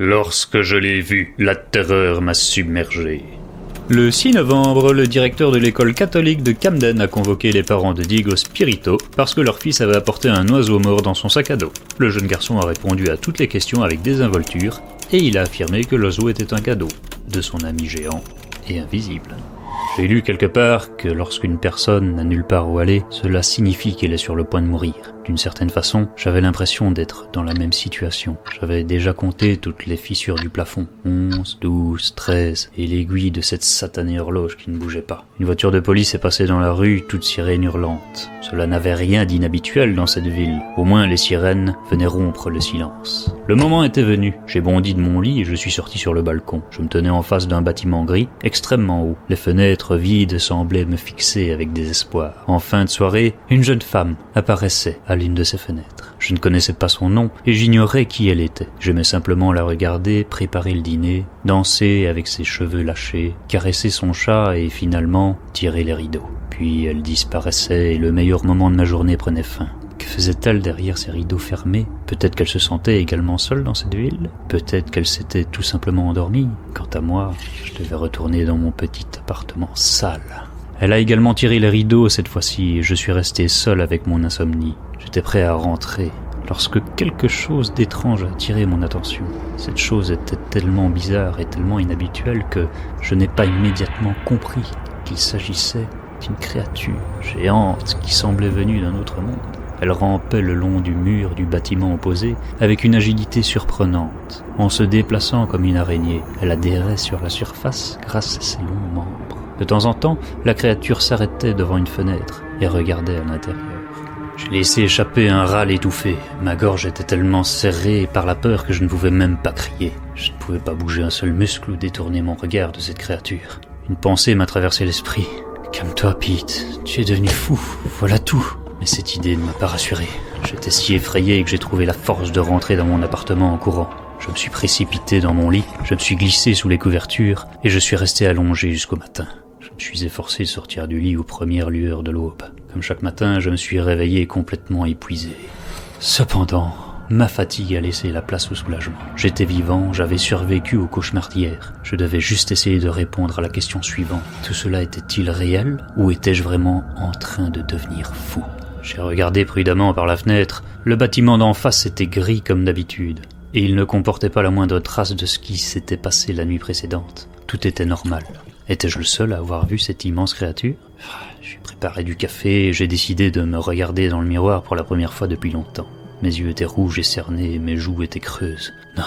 Lorsque je l'ai vu, la terreur m'a submergé. Le 6 novembre, le directeur de l'école catholique de Camden a convoqué les parents de Diego Spirito parce que leur fils avait apporté un oiseau mort dans son sac à dos. Le jeune garçon a répondu à toutes les questions avec désinvolture et il a affirmé que l'oiseau était un cadeau de son ami géant et invisible. J'ai lu quelque part que lorsqu'une personne n'a nulle part où aller, cela signifie qu'elle est sur le point de mourir. D'une certaine façon, j'avais l'impression d'être dans la même situation. J'avais déjà compté toutes les fissures du plafond. 11, 12, 13, et l'aiguille de cette satanée horloge qui ne bougeait pas. Une voiture de police est passée dans la rue, toute sirène hurlante. Cela n'avait rien d'inhabituel dans cette ville. Au moins les sirènes venaient rompre le silence. Le moment était venu. J'ai bondi de mon lit et je suis sorti sur le balcon. Je me tenais en face d'un bâtiment gris, extrêmement haut. Les fenêtres vides semblaient me fixer avec désespoir. En fin de soirée, une jeune femme apparaissait à l'une de ces fenêtres. Je ne connaissais pas son nom et j'ignorais qui elle était. J'aimais simplement la regarder, préparer le dîner, danser avec ses cheveux lâchés, caresser son chat et finalement tirer les rideaux. Puis elle disparaissait et le meilleur moment de ma journée prenait fin. Que faisait-elle derrière ces rideaux fermés? Peut-être qu'elle se sentait également seule dans cette ville. Peut-être qu'elle s'était tout simplement endormie. Quant à moi, je devais retourner dans mon petit appartement sale. Elle a également tiré les rideaux cette fois-ci et je suis resté seul avec mon insomnie. J'étais prêt à rentrer lorsque quelque chose d'étrange a attiré mon attention. Cette chose était tellement bizarre et tellement inhabituelle que je n'ai pas immédiatement compris qu'il s'agissait d'une créature géante qui semblait venue d'un autre monde. Elle rampait le long du mur du bâtiment opposé avec une agilité surprenante. En se déplaçant comme une araignée, elle adhérait sur la surface grâce à ses longs membres. De temps en temps, la créature s'arrêtait devant une fenêtre et regardait à l'intérieur. J'ai laissé échapper un râle étouffé. Ma gorge était tellement serrée par la peur que je ne pouvais même pas crier. Je ne pouvais pas bouger un seul muscle ou détourner mon regard de cette créature. Une pensée m'a traversé l'esprit. « Calme-toi, Pete. Tu es devenu fou. Voilà tout. » Mais cette idée ne m'a pas rassuré. J'étais si effrayé que j'ai trouvé la force de rentrer dans mon appartement en courant. Je me suis précipité dans mon lit, je me suis glissé sous les couvertures et je suis resté allongé jusqu'au matin. Je me suis efforcé de sortir du lit aux premières lueurs de l'aube. Comme chaque matin, je me suis réveillé complètement épuisé. Cependant, ma fatigue a laissé la place au soulagement. J'étais vivant, j'avais survécu au cauchemar d'hier. Je devais juste essayer de répondre à la question suivante. Tout cela était-il réel ou étais-je vraiment en train de devenir fou? J'ai regardé prudemment par la fenêtre. Le bâtiment d'en face était gris comme d'habitude. Et il ne comportait pas la moindre trace de ce qui s'était passé la nuit précédente. Tout était normal. Étais-je le seul à avoir vu cette immense créature? J'ai préparé du café et j'ai décidé de me regarder dans le miroir pour la première fois depuis longtemps. Mes yeux étaient rouges et cernés et mes joues étaient creuses. Non,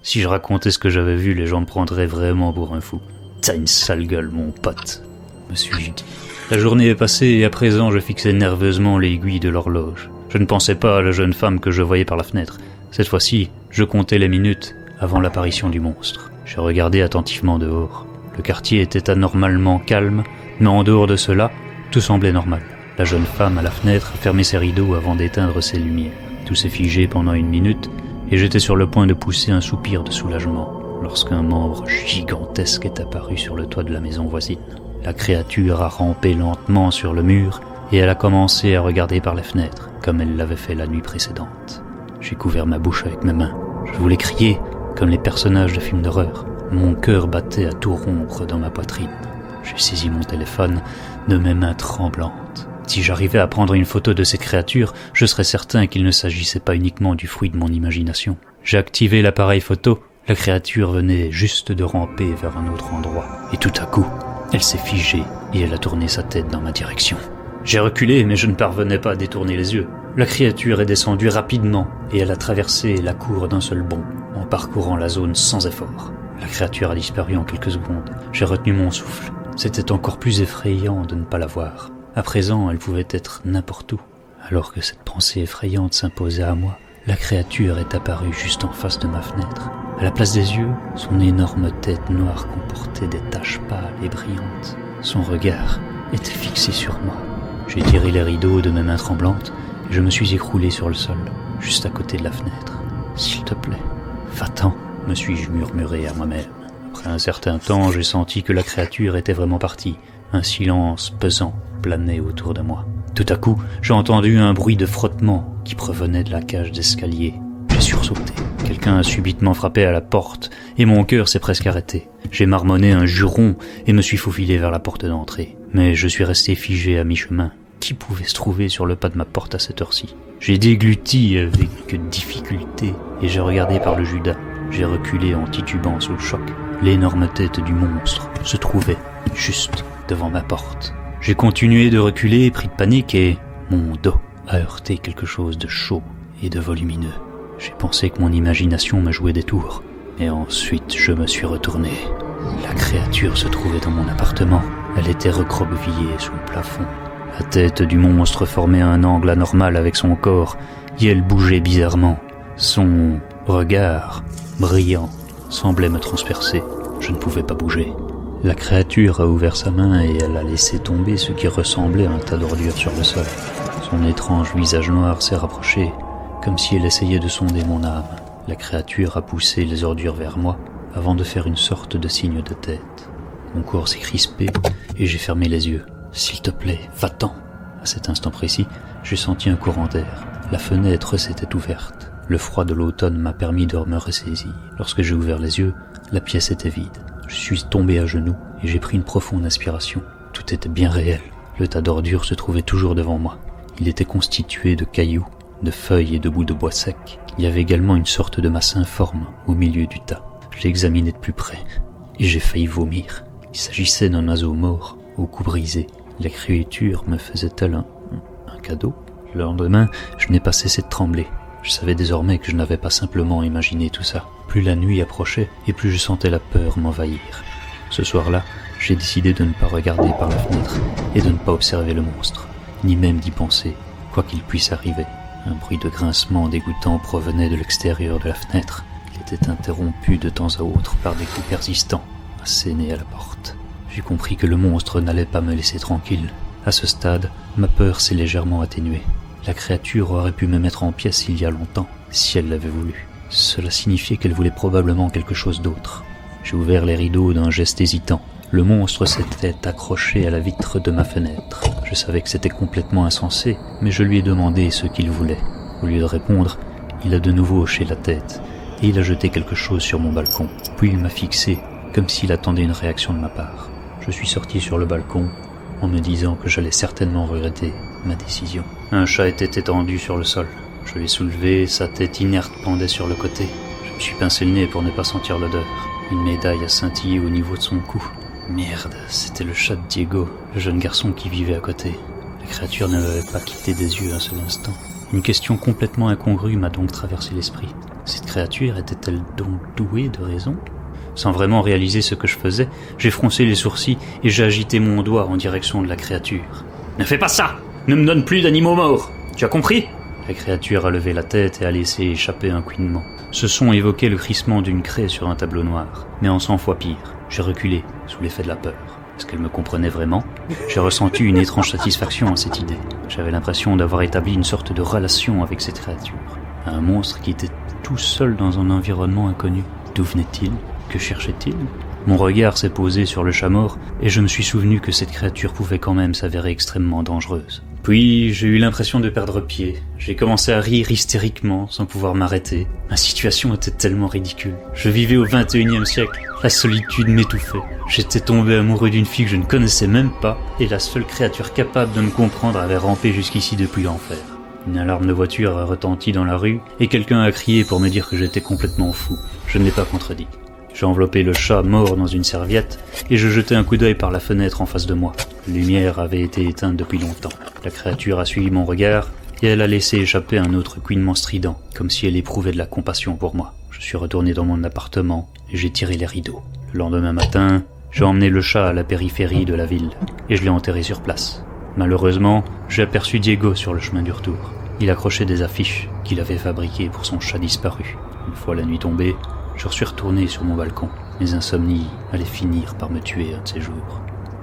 si je racontais ce que j'avais vu, les gens me prendraient vraiment pour un fou. T'as une sale gueule, mon pote, me suis-je dit. La journée est passée et à présent je fixais nerveusement l'aiguille de l'horloge. Je ne pensais pas à la jeune femme que je voyais par la fenêtre. Cette fois-ci, je comptais les minutes avant l'apparition du monstre. Je regardais attentivement dehors. Le quartier était anormalement calme, mais en dehors de cela, tout semblait normal. La jeune femme à la fenêtre fermait ses rideaux avant d'éteindre ses lumières. Tout s'est figé pendant une minute, et j'étais sur le point de pousser un soupir de soulagement, lorsqu'un membre gigantesque est apparu sur le toit de la maison voisine. La créature a rampé lentement sur le mur, et elle a commencé à regarder par la fenêtre, comme elle l'avait fait la nuit précédente. J'ai couvert ma bouche avec mes mains. Je voulais crier, comme les personnages de films d'horreur. Mon cœur battait à tout rompre dans ma poitrine. J'ai saisi mon téléphone de mes mains tremblantes. Si j'arrivais à prendre une photo de cette créature, je serais certain qu'il ne s'agissait pas uniquement du fruit de mon imagination. J'ai activé l'appareil photo. La créature venait juste de ramper vers un autre endroit. Et tout à coup, elle s'est figée et elle a tourné sa tête dans ma direction. J'ai reculé, mais je ne parvenais pas à détourner les yeux. La créature est descendue rapidement et elle a traversé la cour d'un seul bond, en parcourant la zone sans effort. La créature a disparu en quelques secondes. J'ai retenu mon souffle. C'était encore plus effrayant de ne pas la voir. À présent, elle pouvait être n'importe où. Alors que cette pensée effrayante s'imposait à moi, la créature est apparue juste en face de ma fenêtre. À la place des yeux, son énorme tête noire comportait des taches pâles et brillantes. Son regard était fixé sur moi. J'ai tiré les rideaux de mes mains tremblantes et je me suis écroulé sur le sol, juste à côté de la fenêtre. « S'il te plaît, va-t'en », me suis-je murmuré à moi-même. Après un certain temps, j'ai senti que la créature était vraiment partie. Un silence pesant planait autour de moi. Tout à coup, j'ai entendu un bruit de frottement qui provenait de la cage d'escalier. J'ai sursauté. Quelqu'un a subitement frappé à la porte, et mon cœur s'est presque arrêté. J'ai marmonné un juron et me suis faufilé vers la porte d'entrée. Mais je suis resté figé à mi-chemin. Qui pouvait se trouver sur le pas de ma porte à cette heure-ci? J'ai dégluti avec difficulté, et j'ai regardé par le Judas. J'ai reculé en titubant sous le choc. L'énorme tête du monstre se trouvait juste devant ma porte. J'ai continué de reculer, pris de panique, et mon dos a heurté quelque chose de chaud et de volumineux. J'ai pensé que mon imagination me jouait des tours. Et ensuite, je me suis retourné. La créature se trouvait dans mon appartement. Elle était recroquevillée sous le plafond. La tête du monstre formait un angle anormal avec son corps, et elle bougeait bizarrement. Son regard, brillant, semblait me transpercer. Je ne pouvais pas bouger. La créature a ouvert sa main et elle a laissé tomber ce qui ressemblait à un tas d'ordures sur le sol. Son étrange visage noir s'est rapproché, comme si elle essayait de sonder mon âme. La créature a poussé les ordures vers moi, avant de faire une sorte de signe de tête. Mon corps s'est crispé et j'ai fermé les yeux. « S'il te plaît, va-t'en !» À cet instant précis, j'ai senti un courant d'air. La fenêtre s'était ouverte. Le froid de l'automne m'a permis de me ressaisir. Lorsque j'ai ouvert les yeux, la pièce était vide. Je suis tombé à genoux et j'ai pris une profonde inspiration. Tout était bien réel. Le tas d'ordures se trouvait toujours devant moi. Il était constitué de cailloux, de feuilles et de bouts de bois secs. Il y avait également une sorte de masse informe au milieu du tas. Je l'ai examiné de plus près et j'ai failli vomir. Il s'agissait d'un oiseau mort, au cou brisé. La créature me faisait-elle un cadeau? Le lendemain, je n'ai pas cessé de trembler. Je savais désormais que je n'avais pas simplement imaginé tout ça. Plus la nuit approchait et plus je sentais la peur m'envahir. Ce soir-là, j'ai décidé de ne pas regarder par la fenêtre et de ne pas observer le monstre, ni même d'y penser, quoi qu'il puisse arriver. Un bruit de grincement dégoûtant provenait de l'extérieur de la fenêtre. Il était interrompu de temps à autre par des coups persistants, assénés à la porte. J'ai compris que le monstre n'allait pas me laisser tranquille. À ce stade, ma peur s'est légèrement atténuée. La créature aurait pu me mettre en pièces il y a longtemps, si elle l'avait voulu. Cela signifiait qu'elle voulait probablement quelque chose d'autre. J'ai ouvert les rideaux d'un geste hésitant. Le monstre s'était accroché à la vitre de ma fenêtre. Je savais que c'était complètement insensé, mais je lui ai demandé ce qu'il voulait. Au lieu de répondre, il a de nouveau hoché la tête, et il a jeté quelque chose sur mon balcon. Puis il m'a fixé, comme s'il attendait une réaction de ma part. Je suis sorti sur le balcon, en me disant que j'allais certainement regretter ma décision. Un chat était étendu sur le sol. Je l'ai soulevé, sa tête inerte pendait sur le côté. Je me suis pincé le nez pour ne pas sentir l'odeur. Une médaille a scintillé au niveau de son cou. Merde, c'était le chat de Diego, le jeune garçon qui vivait à côté. La créature ne m'avait pas quitté des yeux un seul instant. Une question complètement incongrue m'a donc traversé l'esprit. Cette créature était-elle donc douée de raison ? Sans vraiment réaliser ce que je faisais, j'ai froncé les sourcils et j'ai agité mon doigt en direction de la créature. « Ne fais pas ça! Ne me donne plus d'animaux morts! Tu as compris ?» La créature a levé la tête et a laissé échapper un couinement. Ce son évoquait le crissement d'une craie sur un tableau noir, mais en 100 fois pire. J'ai reculé, sous l'effet de la peur. Est-ce qu'elle me comprenait vraiment ? J'ai ressenti une étrange satisfaction à cette idée. J'avais l'impression d'avoir établi une sorte de relation avec cette créature. Un monstre qui était tout seul dans un environnement inconnu. D'où venait-il ? Que cherchait-il ? Mon regard s'est posé sur le chat mort et je me suis souvenu que cette créature pouvait quand même s'avérer extrêmement dangereuse. Puis j'ai eu l'impression de perdre pied. J'ai commencé à rire hystériquement sans pouvoir m'arrêter. Ma situation était tellement ridicule. Je vivais au 21e siècle. La solitude m'étouffait. J'étais tombé amoureux d'une fille que je ne connaissais même pas et la seule créature capable de me comprendre avait rampé jusqu'ici depuis l'enfer. Une alarme de voiture a retenti dans la rue et quelqu'un a crié pour me dire que j'étais complètement fou. Je ne l'ai pas contredit. J'ai enveloppé le chat mort dans une serviette et je jetai un coup d'œil par la fenêtre en face de moi. La lumière avait été éteinte depuis longtemps. La créature a suivi mon regard et elle a laissé échapper un autre couinement strident, comme si elle éprouvait de la compassion pour moi. Je suis retourné dans mon appartement et j'ai tiré les rideaux. Le lendemain matin, j'ai emmené le chat à la périphérie de la ville et je l'ai enterré sur place. Malheureusement, j'ai aperçu Diego sur le chemin du retour. Il accrochait des affiches qu'il avait fabriquées pour son chat disparu. Une fois la nuit tombée, je suis retourné sur mon balcon. Mes insomnies allaient finir par me tuer un de ces jours.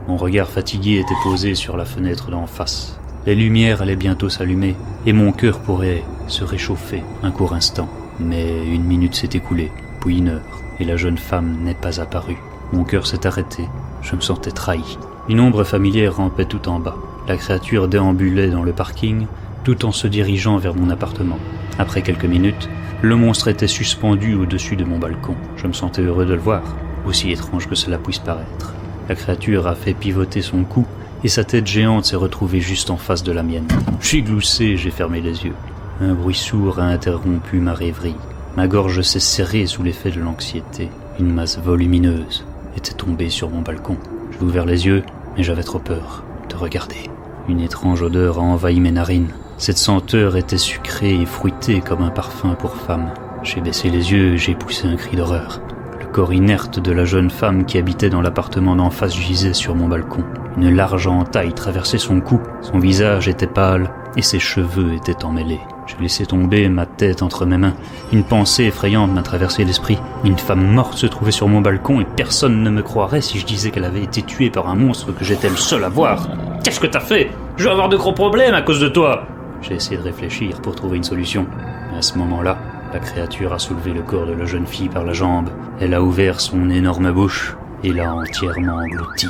Mon regard fatigué était posé sur la fenêtre d'en face. Les lumières allaient bientôt s'allumer et mon cœur pourrait se réchauffer un court instant. Mais 1 minute s'est écoulée, puis 1 heure, et la jeune femme n'est pas apparue. Mon cœur s'est arrêté, je me sentais trahi. Une ombre familière rampait tout en bas. La créature déambulait dans le parking tout en se dirigeant vers mon appartement. Après quelques minutes, Le monstre était suspendu au-dessus de mon balcon. Je me sentais heureux de le voir, aussi étrange que cela puisse paraître. La créature a fait pivoter son cou, et sa tête géante s'est retrouvée juste en face de la mienne. J'ai gloussé, j'ai fermé les yeux. Un bruit sourd a interrompu ma rêverie. Ma gorge s'est serrée sous l'effet de l'anxiété. Une masse volumineuse était tombée sur mon balcon. J'ai ouvert les yeux, mais j'avais trop peur de regarder. Une étrange odeur a envahi mes narines. Cette senteur était sucrée et fruitée comme un parfum pour femme. J'ai baissé les yeux et j'ai poussé un cri d'horreur. Le corps inerte de la jeune femme qui habitait dans l'appartement d'en face gisait sur mon balcon. Une large entaille traversait son cou. Son visage était pâle et ses cheveux étaient emmêlés. J'ai laissé tomber ma tête entre mes mains. Une pensée effrayante m'a traversé l'esprit. Une femme morte se trouvait sur mon balcon et personne ne me croirait si je disais qu'elle avait été tuée par un monstre que j'étais le seul à voir. Qu'est-ce que t'as fait? Je vais avoir de gros problèmes à cause de toi. J'ai essayé de réfléchir pour trouver une solution. Mais à ce moment-là, la créature a soulevé le corps de la jeune fille par la jambe. Elle a ouvert son énorme bouche et l'a entièrement englouti.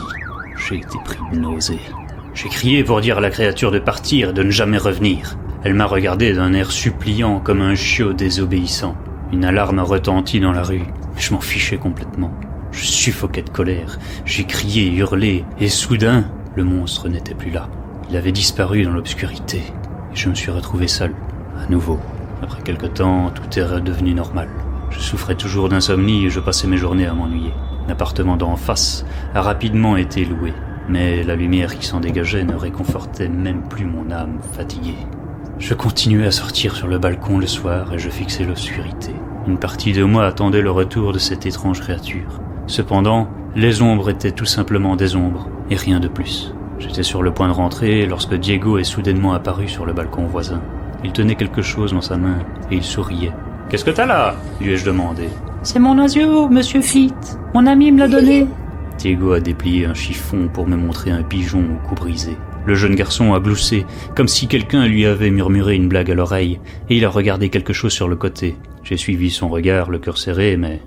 J'ai été pris de nausée. J'ai crié pour dire à la créature de partir et de ne jamais revenir. Elle m'a regardé d'un air suppliant comme un chiot désobéissant. Une alarme a retenti dans la rue, mais je m'en fichais complètement. Je suffoquais de colère. J'ai crié, hurlé, et soudain, le monstre n'était plus là. Il avait disparu dans l'obscurité, et je me suis retrouvé seul, à nouveau. Après quelque temps, tout est redevenu normal. Je souffrais toujours d'insomnie et je passais mes journées à m'ennuyer. L'appartement d'en face a rapidement été loué, mais la lumière qui s'en dégageait ne réconfortait même plus mon âme fatiguée. Je continuais à sortir sur le balcon le soir et je fixais l'obscurité. Une partie de moi attendait le retour de cette étrange créature. Cependant, les ombres étaient tout simplement des ombres, et rien de plus. J'étais sur le point de rentrer lorsque Diego est soudainement apparu sur le balcon voisin. Il tenait quelque chose dans sa main et il souriait. « Qu'est-ce que t'as là ?» lui ai-je demandé. « C'est mon oiseau, monsieur Fitt. Mon ami me l'a donné. » Diego a déplié un chiffon pour me montrer un pigeon au cou brisé. Le jeune garçon a gloussé, comme si quelqu'un lui avait murmuré une blague à l'oreille, et il a regardé quelque chose sur le côté. J'ai suivi son regard, le cœur serré, mais